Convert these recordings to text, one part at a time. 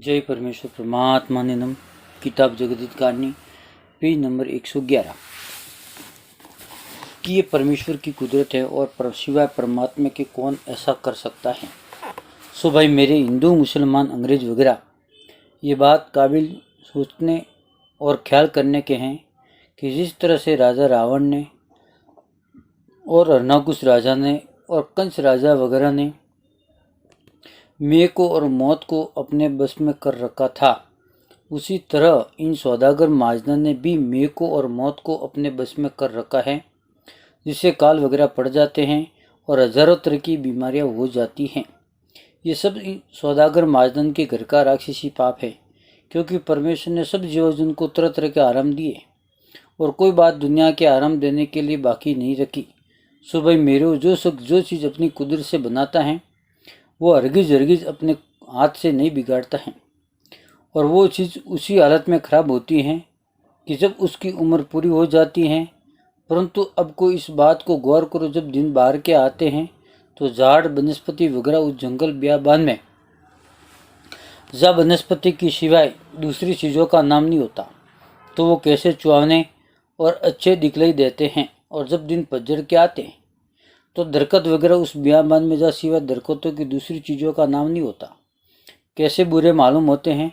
जय परमेश्वर परमात्मा ने नम। किताब जगदीत कारणी पेज नंबर 111 कि ये परमेश्वर की कुदरत है और सिवाय परमात्मा के कौन ऐसा कर सकता है। सो भाई मेरे हिंदू मुसलमान अंग्रेज वगैरह ये बात काबिल सोचने और ख्याल करने के हैं कि जिस तरह से राजा रावण ने और अर्नाकुश राजा ने और कंस राजा वगैरह ने मेह को और मौत को अपने बस में कर रखा था, उसी तरह इन सौदागर महाजन ने भी मेह को और मौत को अपने बस में कर रखा है, जिससे काल वगैरह पड़ जाते हैं और हजारों तरह की बीमारियां हो जाती हैं। ये सब सौदागर महाजन के घर का राक्षसी पाप है, क्योंकि परमेश्वर ने सब जीवजन को तरह तरह के आराम दिए और कोई बात दुनिया के आराम देने के लिए बाकी नहीं रखी। सो भाई मेरे जो चीज़ अपनी कुदरत से बनाता है वो हरगिज अपने हाथ से नहीं बिगाड़ता है, और वो चीज़ उसी हालत में ख़राब होती है कि जब उसकी उम्र पूरी हो जाती है। परंतु अब कोई इस बात को गौर करो, जब दिन बाहर के आते हैं तो झाड़ वनस्पति वगैरह उस जंगल बियाबान में जब वनस्पति की सिवाय दूसरी चीज़ों का नाम नहीं होता, तो वो कैसे चुहाने और अच्छे दिखलाई देते हैं। और जब दिन पतझड़ के आते हैं तो दरख्त वगैरह उस बियाबान में जा सिवाय दरख्तों की दूसरी चीज़ों का नाम नहीं होता, कैसे बुरे मालूम होते हैं।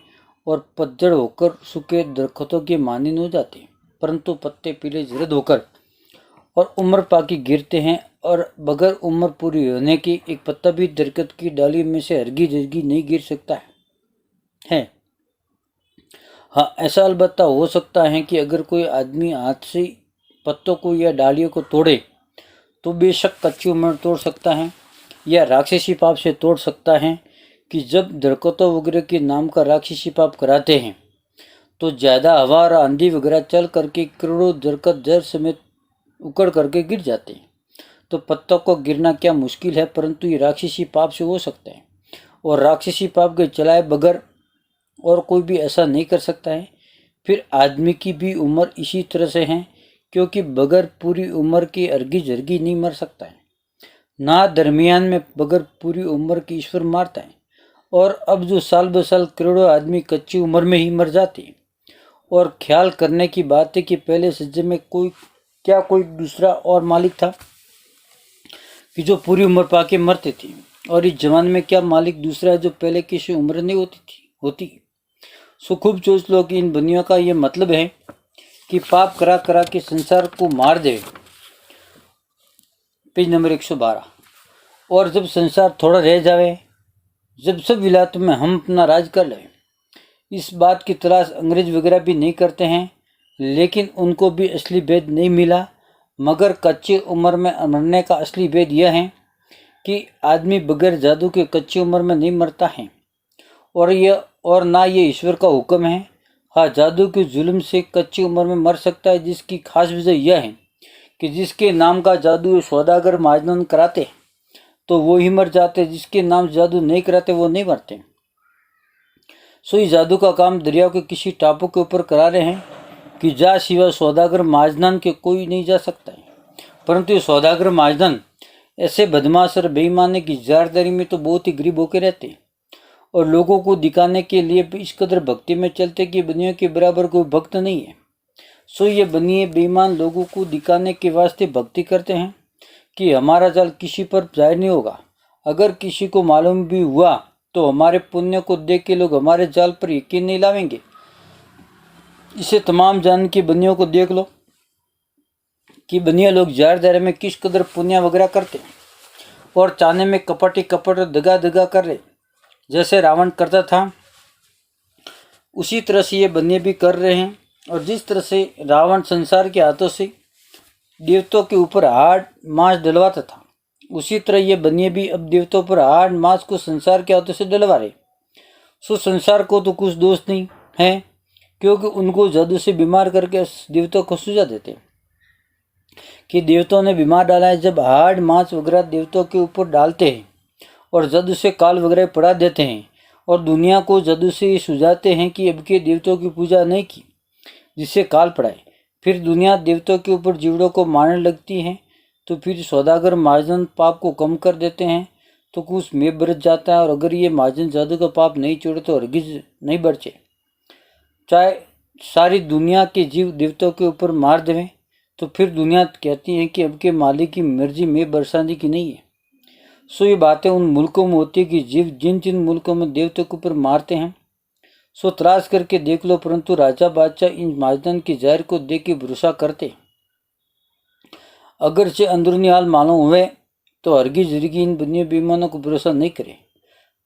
और पतझड़ होकर सूखे दरख्तों के मानिन हो जाते हैं, परंतु पत्ते पीले जर्द होकर और उम्र पाकी गिरते हैं, और बगैर उम्र पूरी होने की एक पत्ता भी दरख्त की डाली में से हरगी जरगी नहीं गिर सकता है। हाँ, ऐसा अलबत्ता हो सकता है कि अगर कोई आदमी हाथ से पत्तों को या डालियों को तोड़े तो बेशक कच्ची उम्र तोड़ सकता है या राक्षसी पाप से तोड़ सकता है, कि जब दरख्तों वगैरह के नाम का राक्षसी पाप कराते हैं तो ज़्यादा हवा और आंधी वगैरह चल करके करोड़ों दरख्त जड़ समेत उकड़ करके गिर जाते हैं। तो पत्तों को गिरना क्या मुश्किल है, परंतु ये राक्षसी पाप से हो सकता है, और राक्षसी पाप के चलाए बगैर और कोई भी ऐसा नहीं कर सकता है। फिर आदमी की भी उम्र इसी तरह से है, क्योंकि बगैर पूरी उम्र के अर्गी जर्गी नहीं मर सकता है, ना दरमियान में बगैर पूरी उम्र की ईश्वर मारता है। और अब जो साल ब साल करोड़ों आदमी कच्ची उम्र में ही मर जाते हैं, और ख्याल करने की बात है कि पहले सज्जे में कोई दूसरा और मालिक था कि जो पूरी उम्र पाके मरते थे, और इस जमाने में क्या मालिक दूसरा है जो पहले किसी उम्र नहीं होती। सो खूब सोच लो कि इन बनियों का ये मतलब है कि पाप करा करा के संसार को मार दे। Page number 112। और जब संसार थोड़ा रह जावे, जब सब विलायतों में हम अपना राज कर लें, इस बात की तलाश अंग्रेज वगैरह भी नहीं करते हैं, लेकिन उनको भी असली भेद नहीं मिला। मगर कच्ची उम्र में मरने का असली भेद यह है कि आदमी बगैर जादू के कच्ची उम्र में नहीं मरता है, और ना ये ईश्वर का हुक्म है। हाँ, जादू के जुल्म से कच्ची उम्र में मर सकता है, जिसकी खास वजह यह है कि जिसके नाम का जादू सौदागर महाजन कराते तो वो ही मर जाते, जिसके नाम जादू नहीं कराते वो नहीं मरते। सो इस जादू का काम दरिया के किसी टापू के ऊपर करा रहे हैं कि जा सिवा सौदागर महाजन के कोई नहीं जा सकता है। परंतु ये सौदागर महाजन ऐसे बदमाश और बेईमान है कि जारदारी में तो बहुत ही गरीब होके रहते हैं, और लोगों को दिखाने के लिए इस कदर भक्ति में चलते कि बनियों के बराबर कोई भक्त नहीं है। सो ये बनिए बेईमान लोगों को दिखाने के वास्ते भक्ति करते हैं कि हमारा जाल किसी पर जाहिर नहीं होगा। अगर किसी को मालूम भी हुआ तो हमारे पुण्य को देख के लोग हमारे जाल पर यकीन नहीं लावेंगे। इसे तमाम जान की बनियों को देख लो कि बनिया लोग जार दायरे में किस कदर पुण्य वगैरह करते हैं, और चाने में कपट दगा कर रहे, जैसे रावण करता था उसी तरह से ये बनिए भी कर रहे हैं। और जिस तरह से रावण संसार के हाथों से देवताओं के ऊपर हाड़ मांस डलवाता था, उसी तरह ये बनिए भी अब देवताओं पर हाड़ मांस को संसार के हाथों से डलवा रहे। सो संसार को तो कुछ दोष नहीं है, क्योंकि उनको जादू से बीमार करके देवताओं को सुझा देते कि देवताओं ने बीमार डाला है। जब हाड़ मांस वगैरह देवताओं के ऊपर डालते हैं और जादू से काल वगैरह पड़ा देते हैं, और दुनिया को जादू से ये सुझाते हैं कि अब के देवताओं की पूजा नहीं की जिससे काल पड़ाए, फिर दुनिया देवताओं के ऊपर जीवड़ों को मारने लगती है। तो फिर सौदागर महाजन पाप को कम कर देते हैं, तो कुछ में बरस जाता है, और अगर ये महाजन जादू का पाप नहीं छोड़े तो हरगिज नहीं बरचे। चाहे सारी दुनिया के जीव देवताओं के ऊपर मार देवें तो फिर दुनिया कहती है कि अब के मालिक की मर्जी में बरसाने की नहीं है। सो ये बातें उन मुल्कों में होती है कि जीव जिन जिन मुल्कों में देवताओं के ऊपर मारते हैं सो त्रास करके देख लो, परंतु राजा बादशाह इन महाजन की जहर को देख के भरोसा करते। अगर से अंदरूनी हाल मालूम हुए तो हरगिज जिंदगी इन दुनिया बेईमानों को भरोसा नहीं करे,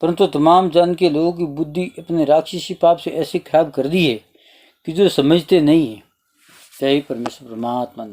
परंतु तमाम जान के लोगों की बुद्धि अपने राक्षसी पाप से ऐसी खराब कर दी है कि जो समझते नहीं है। जय परमेश्वर परमात्मा।